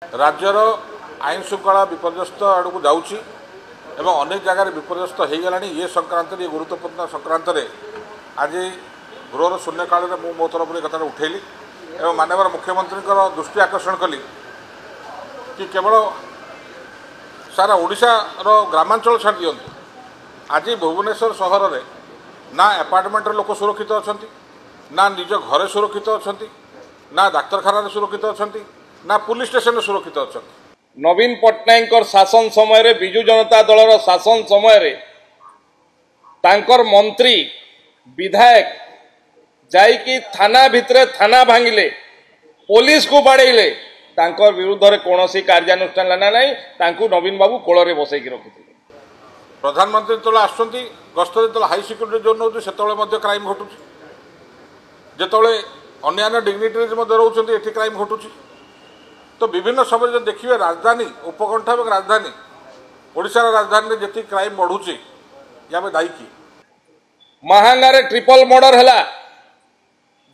राज्यर आईन श्रृंखला विपर्यस्त आड़ को जाऊँगी एवं अनेक जगार विपर्यस्त हो गला ये संक्रांत ये गुरुत्वपूर्ण संक्रांत आज गृहर शून्यकाल में मो तरफ कथा उठेली एवं माननीय मुख्यमंत्री दृष्टि आकर्षण कली कि केवल सारा ओडिशार ग्रामांचल छाड़ दिंतु आज भुवनेश्वर सहर में ना अपार्टमेंट लोक सुरक्षित अच्छा ना निज घरे सुरक्षित अच्छा ना डाक्तखाना सुरक्षित अच्छा ना पुलिस स्टेशन सुरक्षित अच्छा। नवीन पट्टनायक शासन समय विजु जनता दलर शासन समय तांकर मंत्री विधायक जाइकी थाना भितरे थाना भांगिले पुलिस को बाड़ेले तांकर विरुद्ध रे कौनसी कार्यानुष्ठान लाना नहीं तांकु नवीन बाबू कोଳରେ बसैकी रखिथिले। प्रधानमंत्री तले आसुचंती गस्त जो हाई सिक्यूरिटी जोन होती से क्राइम घटुची जिते अन्य डिग्निटरीज रोचंती एठी क्राइम घटुची तो विभिन्न समय जो देखिए राजधानी उपकंठ और राजधानी ओडिशार राजधानी जी क्राइम बढ़ुची या दायी कि महांगारे ट्रिपल मर्डर है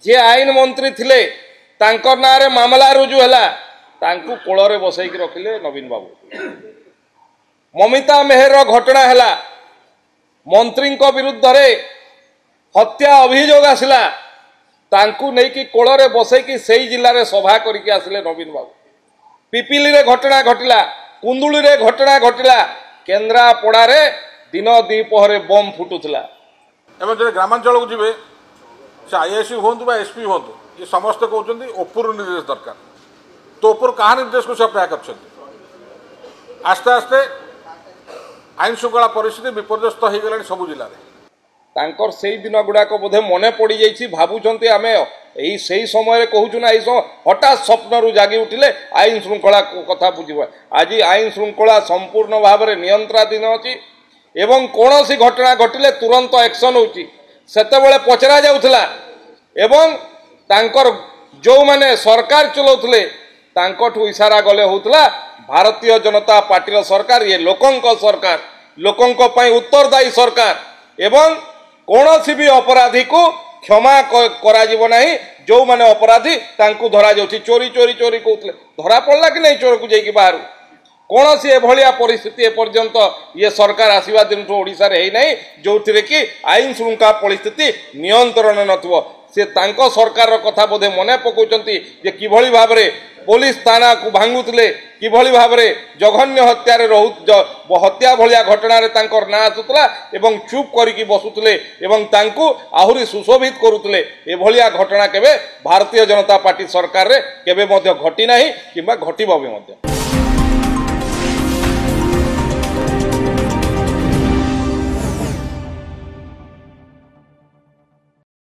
जे आईन मंत्री थिले तांकर ना रे मामला रुजु है तांकु कोଳରେ बसैकी रखिले नवीन बाबू। ममिता मेहर घटना है मंत्री विरुद्ध रे हत्या अभियोग आसला तांकु नहीं कि कोଳରେ बसैकी सेई जिल्ला रे सभा करके आसिले नवीन बाबू। पिपिली रे घटना घटिला कुंदुली रे घटना घटिला केन्द्रापड़ा रे दिन द्विपहरे बम फुटुला एवं जो ग्रामांचल को जी से आईआईसी हूँ एसपी हूँ ये समस्ते कहते ओपुर निर्देश दरकार तो ओपुर क्या निर्देश को से अपेक्षा कर आस्ते आस्ते आईन श्रृंखला परिस्थिति विपर्यस्त हो गला सबू जिले में तांकर से दिन गुड़ाक बोधे मन पड़ जाइए भावुंट आम यही से समय कहूँ ना हठात स्वप्न जागी उठिले आईन श्रृंखला कथा बुझा आज आईन श्रृंखला संपूर्ण भाव में नियंत्रणाधीन अच्छी एवं कौन सी घटना घटिले तुरंत एक्शन होती सेतेबेले पचरा जाउथला एवं तांकर जो माने सरकार चलाउथले तांकठू इशारा गले होउथला भारतीय जनता पार्टी सरकार ये लोकंक सरकार लोकंक पई उत्तरदायी सरकार एवं कौनसी भी अपराधी को क्षमा करा जीव नहीं जो माने अपराधी तांकु धरा जाउछि चोरी चोरी चोरी कहउथले धरा पड़ला कि नहीं चोर को जाइकी बाहर कौन सी एभलिया परिस्थिति एपर्यंत ये सरकार आसवा दिन ओडिशा रे नहीं जो कि आईन श्रृंखला परिस्थिति नियंत्रण नथिबो से तांको सरकार कथा बोधे मने पकाउचंती जे किभली भाव रे पुलिस थाना को भांगुतले किभली भाव रे जघन्य हत्या रे हत्या भलिया घटना रे तांकर ना आसुतला एवं चुप करिकी बसुतले एवं तांकु आहुरी सुशोभित करुतले एभलिया घटना केबे भारतीय जनता पार्टी सरकार रे केबे मध्य घटी नाही किबा घटिबो भी मध्य।